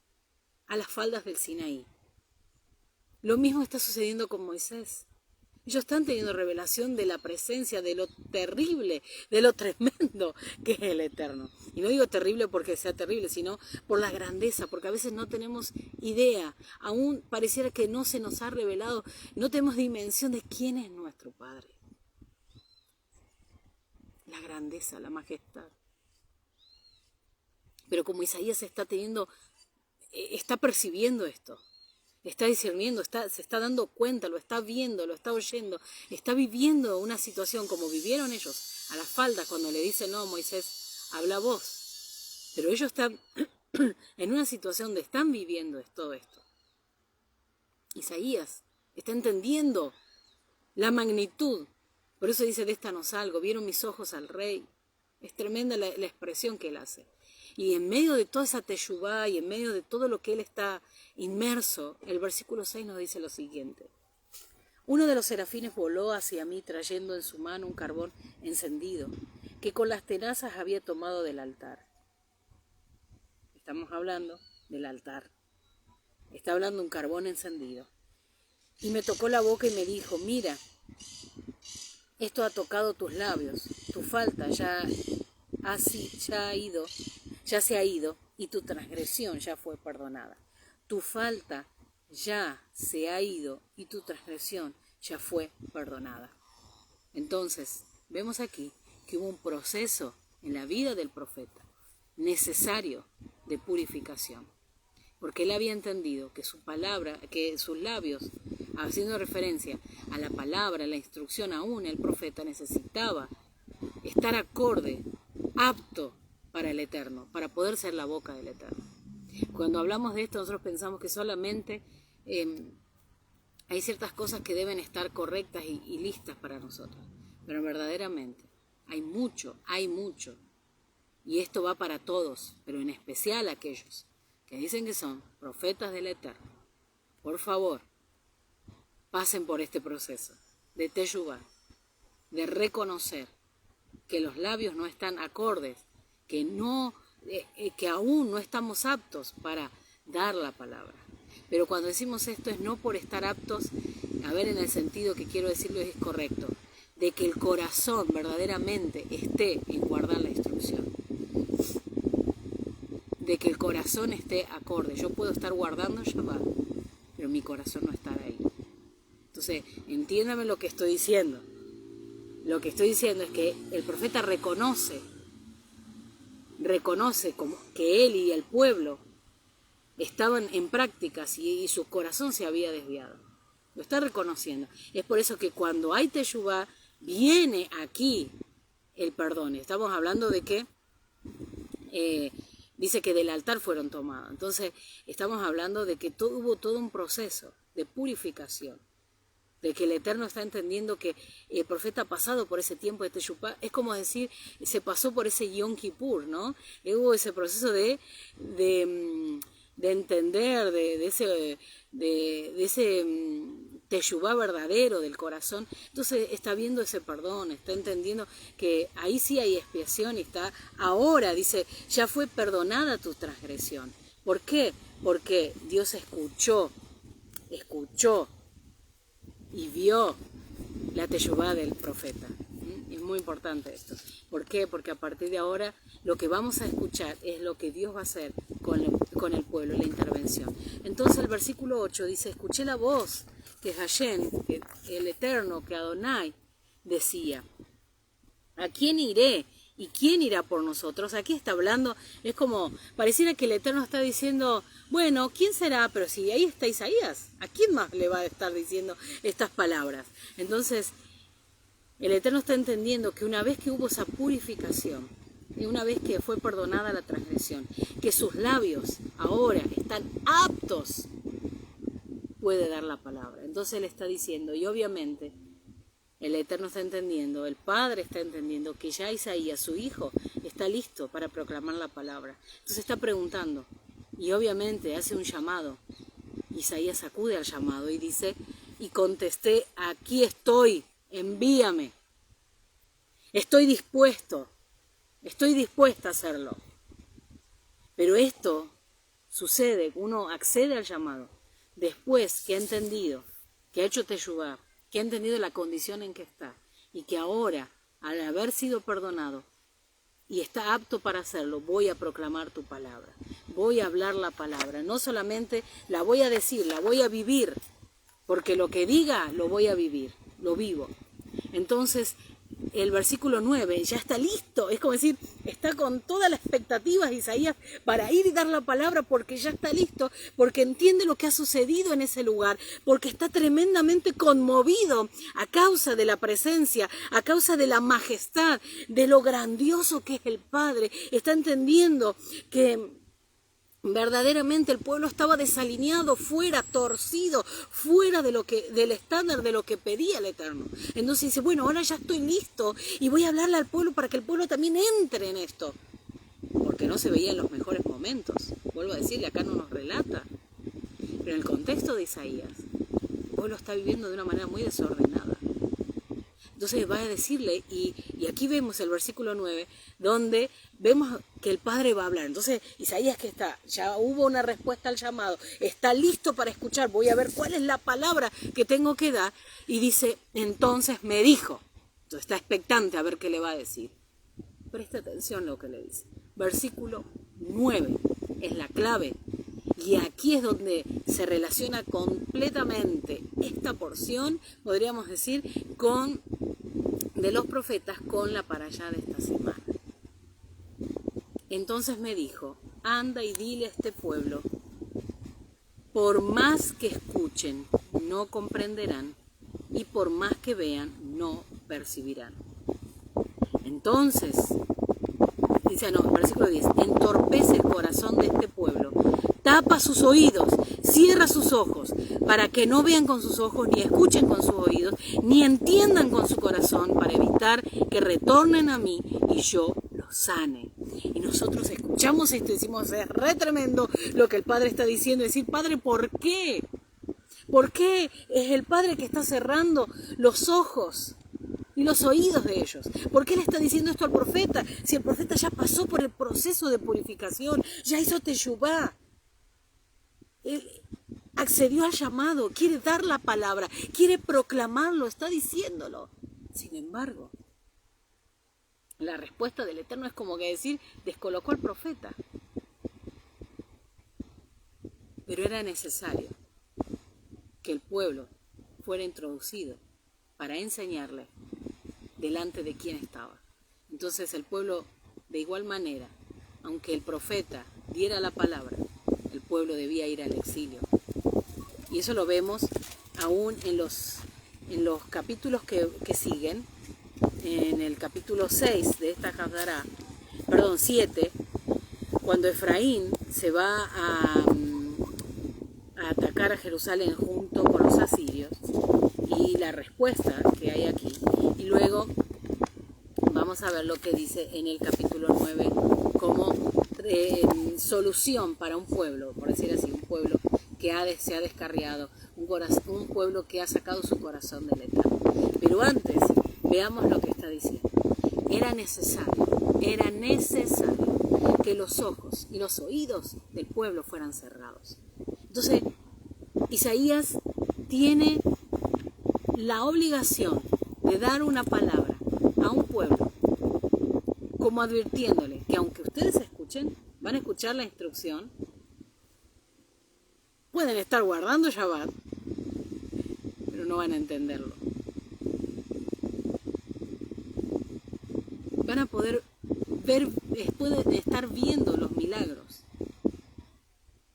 a las faldas del Sinaí. Lo mismo está sucediendo con Moisés. Ellos están teniendo revelación de la presencia, de lo terrible, de lo tremendo que es el Eterno. Y no digo terrible porque sea terrible, sino por la grandeza, porque a veces no tenemos idea, aún pareciera que no se nos ha revelado, no tenemos dimensión de quién es nuestro Padre. La grandeza, la majestad. Pero como Isaías está percibiendo esto, está discerniendo, se está dando cuenta, lo está viendo, lo está oyendo, está viviendo una situación como vivieron ellos a las faldas cuando le dicen, no, Moisés, habla vos. Pero ellos están en una situación donde están viviendo todo esto. Isaías está entendiendo la magnitud. Por eso dice, de esta no salgo, vieron mis ojos al rey. Es tremenda la expresión que él hace. Y en medio de toda esa teshuvá y en medio de todo lo que él está inmerso, el versículo 6 nos dice lo siguiente. Uno de los serafines voló hacia mí trayendo en su mano un carbón encendido, que con las tenazas había tomado del altar. Estamos hablando del altar. Está hablando de un carbón encendido. Y me tocó la boca y me dijo, mira, esto ha tocado tus labios, tu falta ya se ha ido y tu transgresión ya fue perdonada. Tu falta ya se ha ido y tu transgresión ya fue perdonada. Entonces, vemos aquí que hubo un proceso en la vida del profeta necesario de purificación, porque él había entendido que su palabra, que sus labios, haciendo referencia a la palabra, a la instrucción, aún el profeta necesitaba estar acorde, apto para el Eterno, para poder ser la boca del Eterno. Cuando hablamos de esto, nosotros pensamos que solamente hay ciertas cosas que deben estar correctas y listas para nosotros, pero verdaderamente hay mucho, y esto va para todos, pero en especial aquellos que dicen que son profetas del Eterno. Por favor, pasen por este proceso de teshuvá, de reconocer que los labios no están acordes, que aún no estamos aptos para dar la palabra. Pero cuando decimos esto es no por estar aptos, a ver, en el sentido que quiero decirlo es correcto, de que el corazón verdaderamente esté en guardar la instrucción, de que el corazón esté acorde. Yo puedo estar guardando Shabbat, pero mi corazón no está ahí. Entonces, entiéndame lo que estoy diciendo. Lo que estoy diciendo es que el profeta reconoce como que él y el pueblo estaban en prácticas y su corazón se había desviado. Lo está reconociendo. Es por eso que cuando hay teshuvá, viene aquí el perdón. Estamos hablando de que dice que del altar fueron tomados. Entonces, estamos hablando de que hubo todo un proceso de purificación, de que el Eterno está entendiendo que el profeta ha pasado por ese tiempo de teshuvá. Es como decir, se pasó por ese Yom Kippur, ¿no? Hubo ese proceso de entender, de ese teshuvá verdadero del corazón. Entonces está viendo ese perdón, está entendiendo que ahí sí hay expiación y está ahora, dice, ya fue perdonada tu transgresión. ¿Por qué? Porque Dios escuchó y vio la teshuvá del profeta. Es muy importante esto. ¿Por qué? Porque a partir de ahora lo que vamos a escuchar es lo que Dios va a hacer con el pueblo, la intervención. Entonces el versículo 8 dice, escuché la voz que Hashem, que el Eterno, que Adonai, decía, ¿a quién iré? ¿Y quién irá por nosotros? Aquí está hablando, es como, pareciera que el Eterno está diciendo, bueno, ¿quién será? Pero si ahí está Isaías, ¿a quién más le va a estar diciendo estas palabras? Entonces, el Eterno está entendiendo que una vez que hubo esa purificación, y una vez que fue perdonada la transgresión, que sus labios ahora están aptos, puede dar la palabra. Entonces Él está diciendo, y obviamente el Eterno está entendiendo, el Padre está entendiendo que ya Isaías, su hijo, está listo para proclamar la palabra. Entonces está preguntando, y obviamente hace un llamado, Isaías acude al llamado y dice, y contesté, aquí estoy, envíame. Estoy dispuesta a hacerlo. Pero esto sucede, uno accede al llamado después que ha entendido, que ha hecho teshuvá, que ha entendido la condición en que está y que ahora, al haber sido perdonado y está apto para hacerlo, voy a proclamar tu palabra, voy a hablar la palabra, no solamente la voy a decir, la voy a vivir, porque lo que diga lo voy a vivir, lo vivo. Entonces, el versículo 9 ya está listo, es como decir, está con todas las expectativas Isaías para ir y dar la palabra porque ya está listo, porque entiende lo que ha sucedido en ese lugar, porque está tremendamente conmovido a causa de la presencia, a causa de la majestad, de lo grandioso que es el Padre. Está entendiendo que verdaderamente el pueblo estaba desalineado, fuera, torcido, fuera de del estándar de lo que pedía el Eterno. Entonces dice, bueno, ahora ya estoy listo y voy a hablarle al pueblo para que el pueblo también entre en esto. Porque no se veía en los mejores momentos. Vuelvo a decirle, acá no nos relata. Pero en el contexto de Isaías, el pueblo está viviendo de una manera muy desordenada. Entonces va a decirle, y aquí vemos el versículo 9, donde vemos que el Padre va a hablar. Entonces Isaías que está, ya hubo una respuesta al llamado, está listo para escuchar, voy a ver cuál es la palabra que tengo que dar, y dice, entonces me dijo. Entonces está expectante a ver qué le va a decir. Presta atención a lo que le dice. Versículo 9 es la clave. Y aquí es donde se relaciona completamente esta porción, podríamos decir, de los profetas con la parashá de esta semana. Entonces me dijo, anda y dile a este pueblo, por más que escuchen, no comprenderán, y por más que vean, no percibirán. Entonces, dice, versículo 10, entorpece el corazón de este pueblo, tapa sus oídos, cierra sus ojos, para que no vean con sus ojos, ni escuchen con sus oídos, ni entiendan con su corazón, para evitar que retornen a mí y yo los sane. Y nosotros escuchamos esto y decimos, es re tremendo lo que el Padre está diciendo, decir, Padre, ¿por qué? ¿Por qué es el Padre que está cerrando los ojos y los oídos de ellos? ¿Por qué le está diciendo esto al profeta? Si el profeta ya pasó por el proceso de purificación, ya hizo teshuvá, él accedió al llamado, quiere dar la palabra, quiere proclamarlo, está diciéndolo. Sin embargo, la respuesta del Eterno es como que decir, descolocó al profeta. Pero era necesario que el pueblo fuera introducido para enseñarle delante de quién estaba. Entonces el pueblo, de igual manera, aunque el profeta diera la palabra, el pueblo debía ir al exilio. Y eso lo vemos aún en los capítulos que siguen. En el capítulo 6 de esta Haftará, 7, cuando Efraín se va a atacar a Jerusalén junto con los asirios, y la respuesta que hay aquí, y luego vamos a ver lo que dice en el capítulo 9 como solución para un pueblo, por decir así, un pueblo que se ha descarriado, un pueblo que ha sacado su corazón del Eterno. Pero antes, veamos lo que está diciendo. Era necesario que los ojos y los oídos del pueblo fueran cerrados. Entonces, Isaías tiene la obligación de dar una palabra a un pueblo, como advirtiéndole que aunque ustedes escuchen, van a escuchar la instrucción, pueden estar guardando Shabbat, pero no van a entenderlo. Van a poder ver, pueden estar viendo los milagros,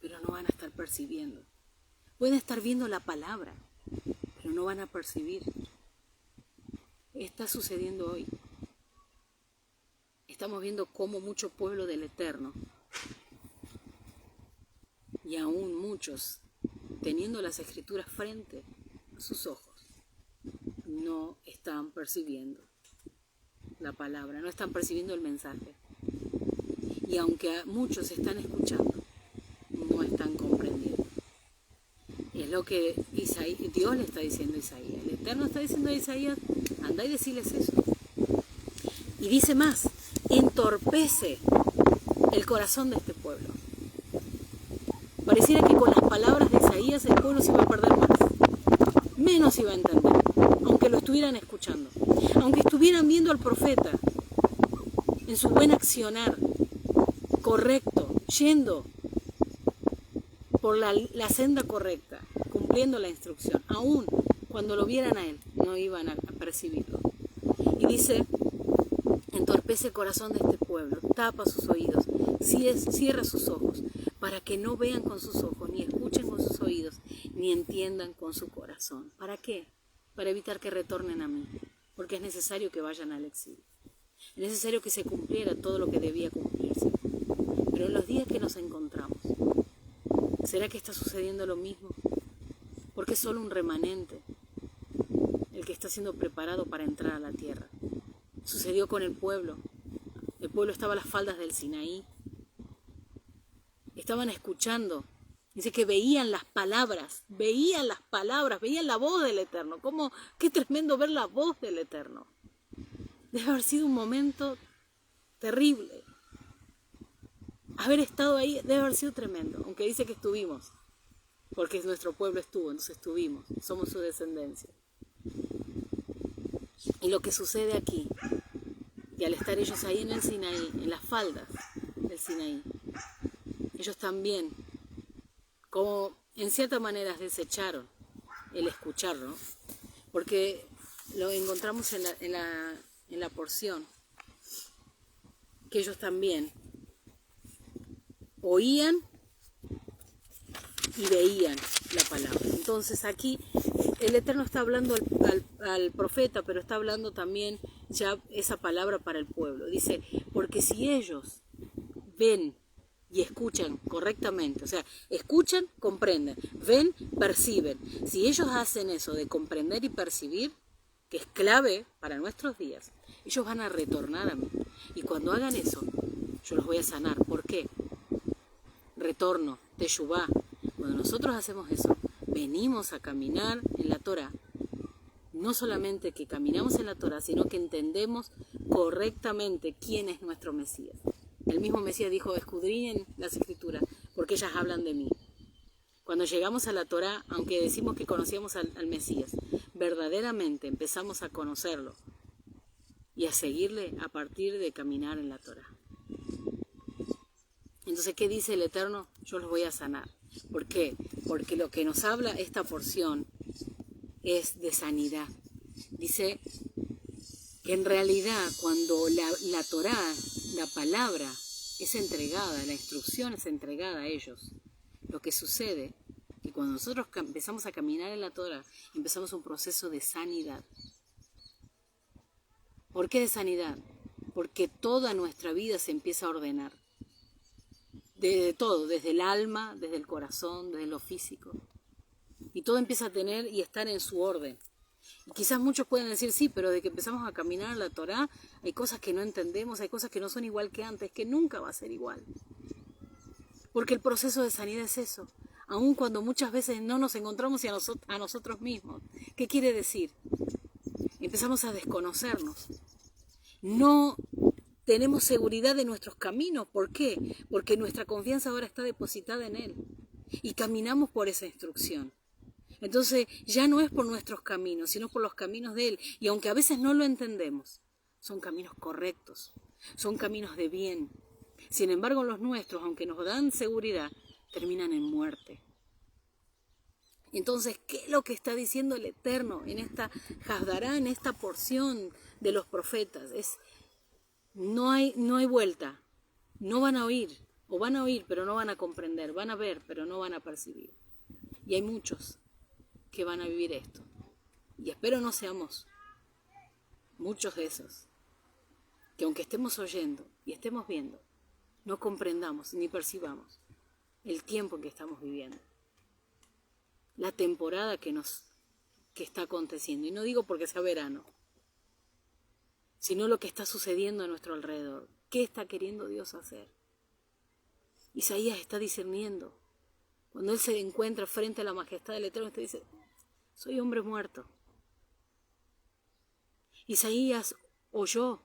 pero no van a estar percibiendo. Pueden estar viendo la palabra, pero no van a percibir. Está sucediendo hoy. Estamos viendo cómo mucho pueblo del Eterno, y aún muchos, teniendo las Escrituras frente a sus ojos, no están percibiendo la palabra, no están percibiendo el mensaje. Y aunque muchos están escuchando, no están comprendiendo. lo que Dios le está diciendo a Isaías. El Eterno está diciendo a Isaías, anda y decirles eso. Y dice más, entorpece el corazón de este pueblo. Pareciera que con las palabras de Isaías el pueblo se iba a perder más. Menos iba a entender, aunque lo estuvieran escuchando. Aunque estuvieran viendo al profeta en su buen accionar, correcto, yendo por la senda correcta, cumpliendo la instrucción. Aún cuando lo vieran a él, no iban a percibirlo. Y dice, entorpece el corazón de este pueblo, tapa sus oídos, cierra sus ojos, para que no vean con sus ojos, ni escuchen con sus oídos, ni entiendan con su corazón. ¿Para qué? Para evitar que retornen a mí, porque es necesario que vayan al exilio. Es necesario que se cumpliera todo lo que debía cumplirse. Pero en los días que nos encontramos, ¿será que está sucediendo lo mismo? Porque es solo un remanente el que está siendo preparado para entrar a la tierra. Sucedió con el pueblo. El pueblo estaba a las faldas del Sinaí. Estaban escuchando. Dice que veían las palabras, veían la voz del Eterno. Qué tremendo ver la voz del Eterno. Debe haber sido un momento terrible. Haber estado ahí debe haber sido tremendo, aunque dice que estuvimos, porque nuestro pueblo estuvo, entonces estuvimos, somos su descendencia. Y lo que sucede aquí, y al estar ellos ahí en el Sinaí, en las faldas del Sinaí, ellos también, como en cierta manera desecharon el escucharlo, porque lo encontramos en la porción, que ellos también oían y veían la palabra. Entonces aquí el Eterno está hablando al profeta, pero está hablando también ya esa palabra para el pueblo. Dice, porque si ellos ven y escuchan correctamente, o sea, escuchan, comprenden, ven, perciben. Si ellos hacen eso de comprender y percibir, que es clave para nuestros días, ellos van a retornar a mí. Y cuando hagan eso, yo los voy a sanar. ¿Por qué? Retorno, teshuvá. Cuando nosotros hacemos eso, venimos a caminar en la Torá. No solamente que caminamos en la Torá, sino que entendemos correctamente quién es nuestro Mesías. El mismo Mesías dijo, escudriñen las Escrituras, porque ellas hablan de mí. Cuando llegamos a la Torá, aunque decimos que conocíamos al Mesías, verdaderamente empezamos a conocerlo y a seguirle a partir de caminar en la Torá. Entonces, ¿qué dice el Eterno? Yo los voy a sanar. ¿Por qué? Porque lo que nos habla esta porción es de sanidad. Dice que en realidad cuando la Torá, la palabra, es entregada, la instrucción es entregada a ellos, lo que sucede es que cuando nosotros empezamos a caminar en la Torá, empezamos un proceso de sanidad. ¿Por qué de sanidad? Porque toda nuestra vida se empieza a ordenar. De todo, desde el alma, desde el corazón, desde lo físico. Y todo empieza a tener y estar en su orden. Y quizás muchos pueden decir, sí, pero de que empezamos a caminar en la Torá, hay cosas que no entendemos, hay cosas que no son igual que antes, que nunca va a ser igual. Porque el proceso de sanidad es eso. Aun cuando muchas veces no nos encontramos a nosotros mismos. ¿Qué quiere decir? Empezamos a desconocernos. No tenemos seguridad de nuestros caminos. ¿Por qué? Porque nuestra confianza ahora está depositada en Él. Y caminamos por esa instrucción. Entonces ya no es por nuestros caminos, sino por los caminos de Él. Y aunque a veces no lo entendemos, son caminos correctos, son caminos de bien. Sin embargo, los nuestros, aunque nos dan seguridad, terminan en muerte. Entonces, ¿qué es lo que está diciendo el Eterno en esta Hasdará, en esta porción de los profetas? No hay vuelta, no van a oír, o van a oír pero no van a comprender, van a ver pero no van a percibir. Y hay muchos que van a vivir esto. Y espero no seamos muchos de esos, que aunque estemos oyendo y estemos viendo, no comprendamos ni percibamos el tiempo en que estamos viviendo, la temporada que está aconteciendo. Y no digo porque sea verano, sino lo que está sucediendo a nuestro alrededor. ¿Qué está queriendo Dios hacer? Isaías está discerniendo Cuando él se encuentra frente a la majestad del Eterno, usted dice, soy hombre muerto. Isaías oyó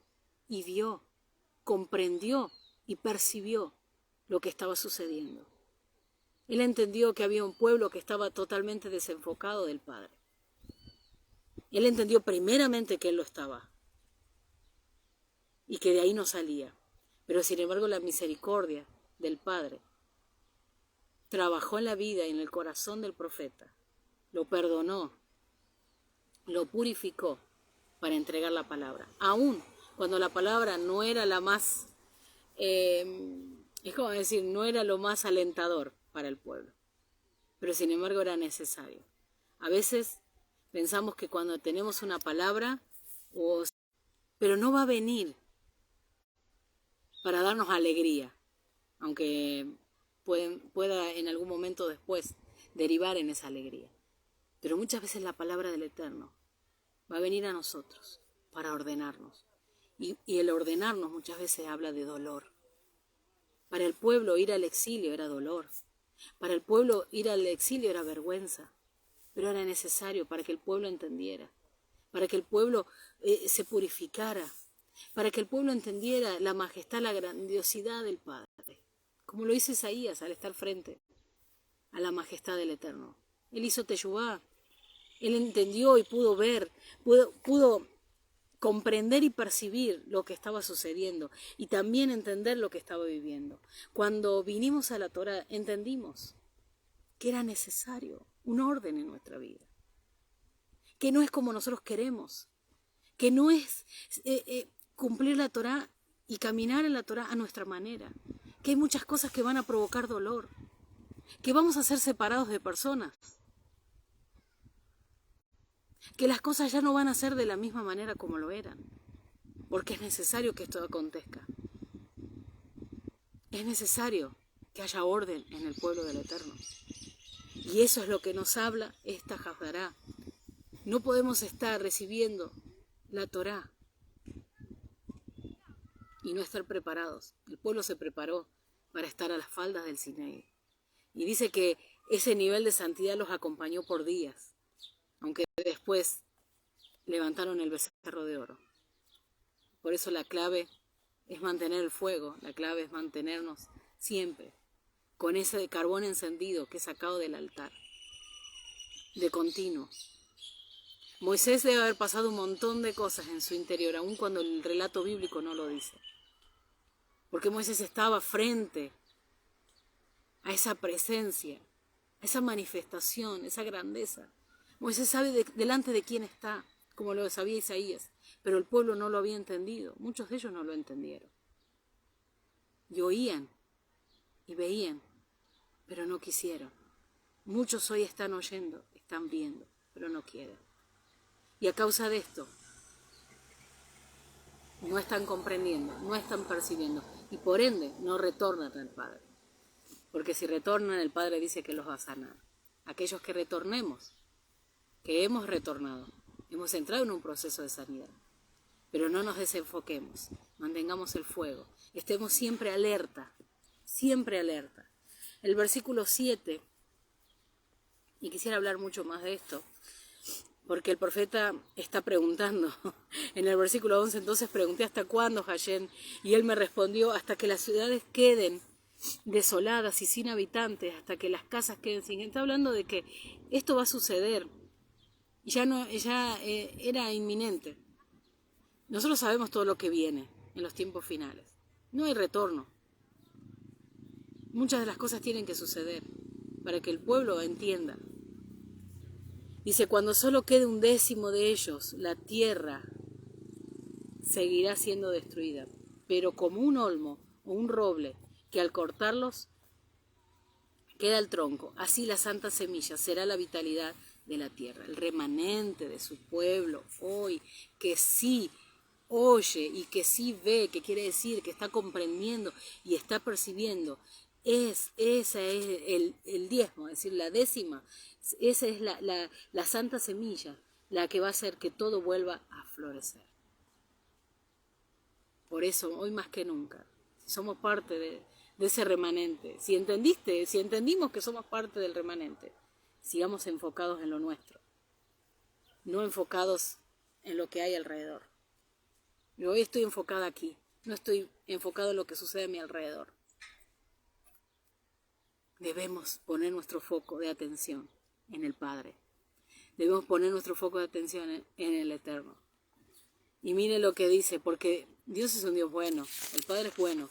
y vio, comprendió y percibió lo que estaba sucediendo. Él entendió que había un pueblo que estaba totalmente desenfocado del Padre. Él entendió primeramente que él lo estaba y que de ahí no salía. Pero sin embargo la misericordia del Padre trabajó en la vida y en el corazón del profeta, lo perdonó, lo purificó para entregar la palabra. Aún cuando la palabra no era la más, es como decir, no era lo más alentador para el pueblo, pero sin embargo era necesario. A veces pensamos que cuando tenemos una palabra, pero no va a venir para darnos alegría, aunque pueda en algún momento después derivar en esa alegría. Pero muchas veces la palabra del Eterno va a venir a nosotros para ordenarnos. Y el ordenarnos muchas veces habla de dolor. Para el pueblo ir al exilio era dolor. Para el pueblo ir al exilio era vergüenza. Pero era necesario para que el pueblo entendiera, para que el pueblo se purificara, para que el pueblo entendiera la majestad, la grandiosidad del Padre. Como lo hizo Isaías al estar frente a la majestad del Eterno. Él hizo teshuvá, él entendió y pudo ver, pudo comprender y percibir lo que estaba sucediendo y también entender lo que estaba viviendo. Cuando vinimos a la Torá entendimos que era necesario un orden en nuestra vida, que no es como nosotros queremos, que no es cumplir la Torá y caminar en la Torá a nuestra manera, que hay muchas cosas que van a provocar dolor, que vamos a ser separados de personas, que las cosas ya no van a ser de la misma manera como lo eran, porque es necesario que esto acontezca. Es necesario que haya orden en el pueblo del Eterno. Y eso es lo que nos habla esta Haftará. No podemos estar recibiendo la Torá y no estar preparados. El pueblo se preparó para estar a las faldas del Sinaí. Y dice que ese nivel de santidad los acompañó por días, aunque después levantaron el becerro de oro. Por eso la clave es mantener el fuego, la clave es mantenernos siempre con ese carbón encendido que es sacado del altar, de continuo. Moisés debe haber pasado un montón de cosas en su interior, aun cuando el relato bíblico no lo dice. Porque Moisés estaba frente a esa presencia, a esa manifestación, esa grandeza. Moisés sabe delante de quién está, como lo sabía Isaías, pero el pueblo no lo había entendido. Muchos de ellos no lo entendieron. Y oían y veían, pero no quisieron. Muchos hoy están oyendo, están viendo, pero no quieren. Y a causa de esto, no están comprendiendo, no están percibiendo, y por ende no retornan al Padre. Porque si retornan, el Padre dice que los va a sanar. Aquellos que retornemos, que hemos retornado, hemos entrado en un proceso de sanidad. Pero no nos desenfoquemos, mantengamos el fuego, estemos siempre alerta, siempre alerta. El versículo 7, y quisiera hablar mucho más de esto, porque el profeta está preguntando. En el versículo 11, entonces pregunté, ¿hasta cuándo, Hashem? Y él me respondió, hasta que las ciudades queden desoladas y sin habitantes, hasta que las casas queden sin gente. Está hablando de que esto va a suceder, ya era inminente. Nosotros sabemos todo lo que viene en los tiempos finales. No hay retorno. Muchas de las cosas tienen que suceder para que el pueblo entienda. Dice, cuando solo quede 1/10 de ellos, la tierra seguirá siendo destruida. Pero como un olmo o un roble, que al cortarlos queda el tronco, así la santa semilla será la vitalidad de la tierra. El remanente de su pueblo hoy, que sí oye y que sí ve, que quiere decir que está comprendiendo y está percibiendo, ese es el diezmo, es decir, la décima, esa es la santa semilla, la que va a hacer que todo vuelva a florecer. Por eso, hoy más que nunca, si somos parte de ese remanente. Si entendimos que somos parte del remanente, sigamos enfocados en lo nuestro, no enfocados en lo que hay alrededor. Yo hoy estoy enfocada aquí, no estoy enfocado en lo que sucede a mi alrededor. Debemos poner nuestro foco de atención en el Padre. Debemos poner nuestro foco de atención en el Eterno. Y mire lo que dice, porque Dios es un Dios bueno, el Padre es bueno.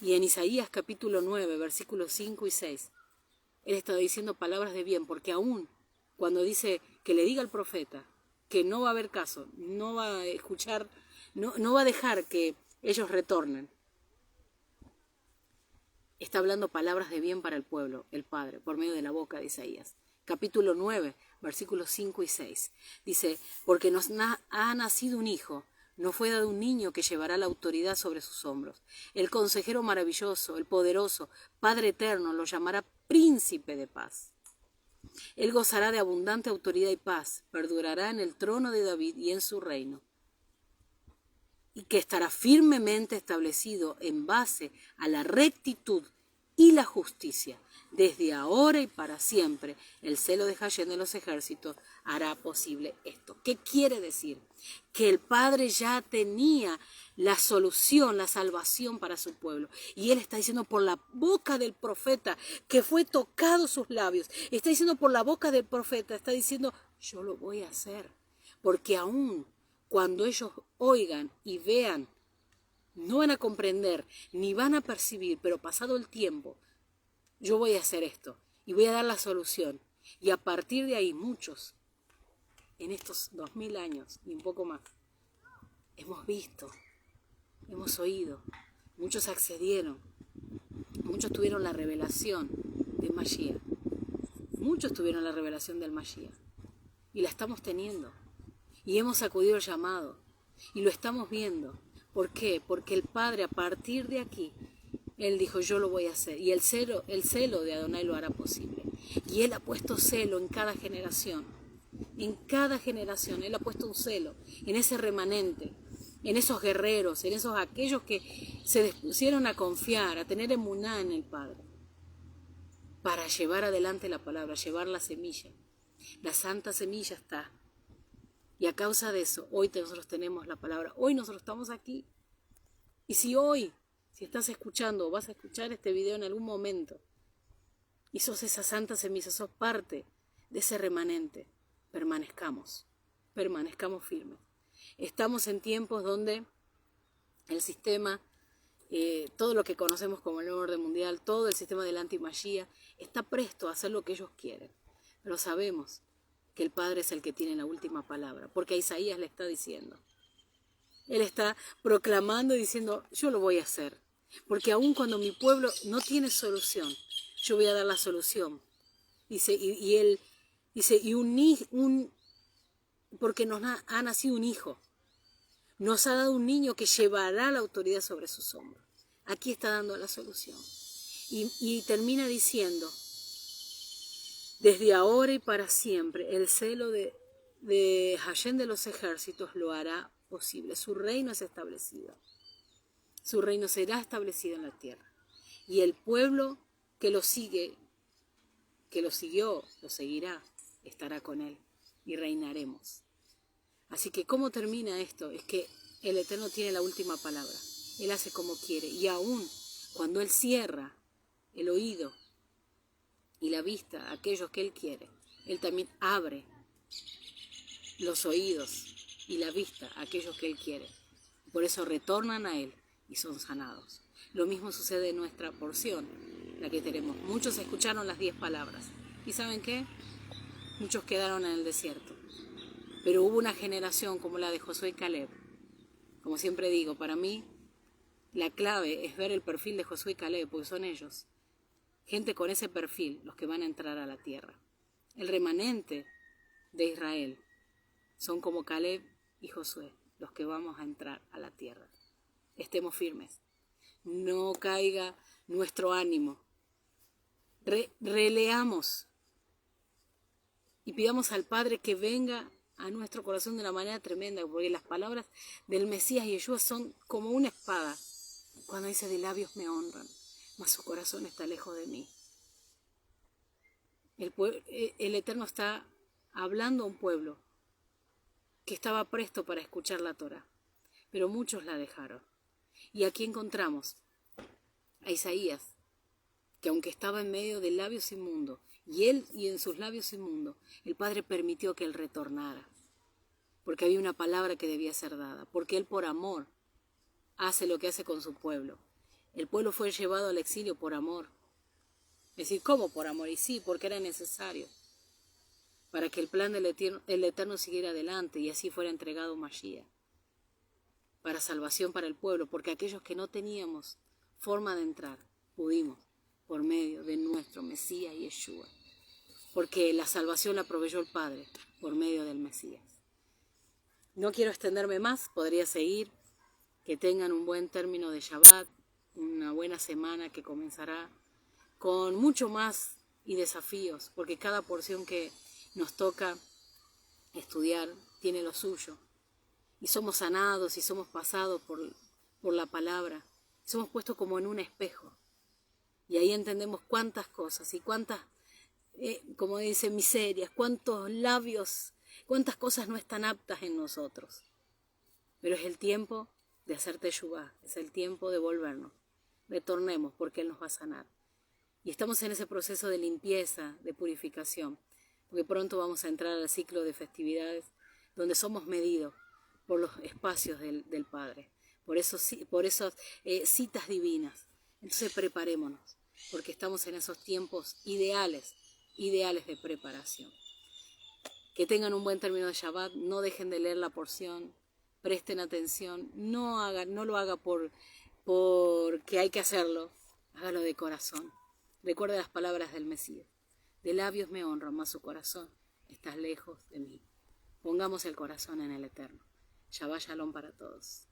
Y en Isaías capítulo 9, versículos 5 y 6, Él está diciendo palabras de bien, porque aún cuando dice que le diga al profeta que no va a haber caso, no va a escuchar, no va a dejar que ellos retornen, está hablando palabras de bien para el pueblo, el Padre, por medio de la boca de Isaías. Capítulo 9, versículos 5 y 6. Dice, porque nos ha nacido un hijo, nos fue dado un niño que llevará la autoridad sobre sus hombros. El consejero maravilloso, el poderoso, Padre eterno, lo llamará príncipe de paz. Él gozará de abundante autoridad y paz, perdurará en el trono de David y en su reino, y que estará firmemente establecido en base a la rectitud y la justicia. Desde ahora y para siempre, el celo de Hashem de los ejércitos hará posible esto. ¿Qué quiere decir? Que el Padre ya tenía la solución, la salvación para su pueblo. Y Él está diciendo por la boca del profeta, que fue tocado sus labios. Está diciendo por la boca del profeta, está diciendo, yo lo voy a hacer. Porque aún cuando ellos oigan y vean, no van a comprender, ni van a percibir, pero pasado el tiempo, yo voy a hacer esto y voy a dar la solución. Y a partir de ahí, muchos, en estos 2000 años y un poco más, hemos visto, hemos oído, muchos accedieron, muchos tuvieron la revelación de Mashiach, muchos tuvieron la revelación del Mashiach y la estamos teniendo. Y hemos acudido al llamado y lo estamos viendo. ¿Por qué? Porque el Padre a partir de aquí, Él dijo, yo lo voy a hacer. Y el celo de Adonai lo hará posible. Y Él ha puesto celo en cada generación. En cada generación Él ha puesto un celo en ese remanente, en esos guerreros, en esos aquellos que se dispusieron a confiar, a tener emuná en el Padre, para llevar adelante la palabra, llevar la semilla. La santa semilla está. Y a causa de eso, hoy nosotros tenemos la palabra. Hoy nosotros estamos aquí. Y si estás escuchando o vas a escuchar este video en algún momento, y sos esa santa semilla, sos parte de ese remanente, permanezcamos firmes. Estamos en tiempos donde el sistema, todo lo que conocemos como el nuevo orden mundial, todo el sistema del anti-Mashiach, está presto a hacer lo que ellos quieren. Pero sabemos que el Padre es el que tiene la última palabra, porque a Isaías le está diciendo. Él está proclamando y diciendo, yo lo voy a hacer, porque aun cuando mi pueblo no tiene solución, yo voy a dar la solución. Dice, y él dice, porque nos ha nacido un hijo, nos ha dado un niño que llevará la autoridad sobre sus hombros. Aquí está dando la solución. Y termina diciendo, desde ahora y para siempre, el celo de Hashem de los ejércitos lo hará posible. Su reino es establecido. Su reino será establecido en la tierra. Y el pueblo que lo sigue, que lo siguió, lo seguirá, estará con él y reinaremos. Así que, ¿cómo termina esto? Es que el Eterno tiene la última palabra. Él hace como quiere. Y aún cuando Él cierra el oído y la vista a aquellos que Él quiere, Él también abre los oídos y la vista a aquellos que Él quiere. Por eso retornan a Él y son sanados. Lo mismo sucede en nuestra porción, la que tenemos. Muchos escucharon las 10 palabras. ¿Y saben qué? Muchos quedaron en el desierto. Pero hubo una generación como la de Josué y Caleb. Como siempre digo, para mí la clave es ver el perfil de Josué y Caleb, porque son ellos. Gente con ese perfil, los que van a entrar a la tierra. El remanente de Israel son como Caleb y Josué, los que vamos a entrar a la tierra. Estemos firmes. No caiga nuestro ánimo. Releamos y pidamos al Padre que venga a nuestro corazón de una manera tremenda, porque las palabras del Mesías Yeshua son como una espada. Cuando dice, de labios me honran, mas su corazón está lejos de mí. El Eterno está hablando a un pueblo que estaba presto para escuchar la Torá, pero muchos la dejaron. Y aquí encontramos a Isaías, que aunque estaba en medio de labios inmundos, y en sus labios inmundos, el Padre permitió que él retornara, porque había una palabra que debía ser dada, porque él por amor hace lo que hace con su pueblo. El pueblo fue llevado al exilio por amor. Es decir, ¿cómo por amor? Y sí, porque era necesario, para que el plan del Eterno siguiera adelante y así fuera entregado Mashiach, para salvación para el pueblo, porque aquellos que no teníamos forma de entrar, pudimos, por medio de nuestro Mesías Yeshua, porque la salvación la proveyó el Padre por medio del Mesías. No quiero extenderme más, podría seguir. Que tengan un buen término de Shabbat, una buena semana que comenzará con mucho más y desafíos, porque cada porción que nos toca estudiar tiene lo suyo. Y somos sanados y somos pasados por la palabra. Somos puestos como en un espejo. Y ahí entendemos cuántas cosas y cuántas, como dice, miserias, cuántos labios, cuántas cosas no están aptas en nosotros. Pero es el tiempo de hacer teshuvá, es el tiempo de volvernos. Retornemos porque Él nos va a sanar. Y estamos en ese proceso de limpieza, de purificación, porque pronto vamos a entrar al ciclo de festividades donde somos medidos por los espacios del Padre, por esas citas divinas. Entonces preparémonos, porque estamos en esos tiempos ideales de preparación. Que tengan un buen término de Shabbat, no dejen de leer la porción, presten atención, no lo haga porque hay que hacerlo, hágalo de corazón. Recuerde las palabras del Mesías: de labios me honran, mas su corazón está lejos de mí. Pongamos el corazón en el Eterno. Shabbat Shalom para todos.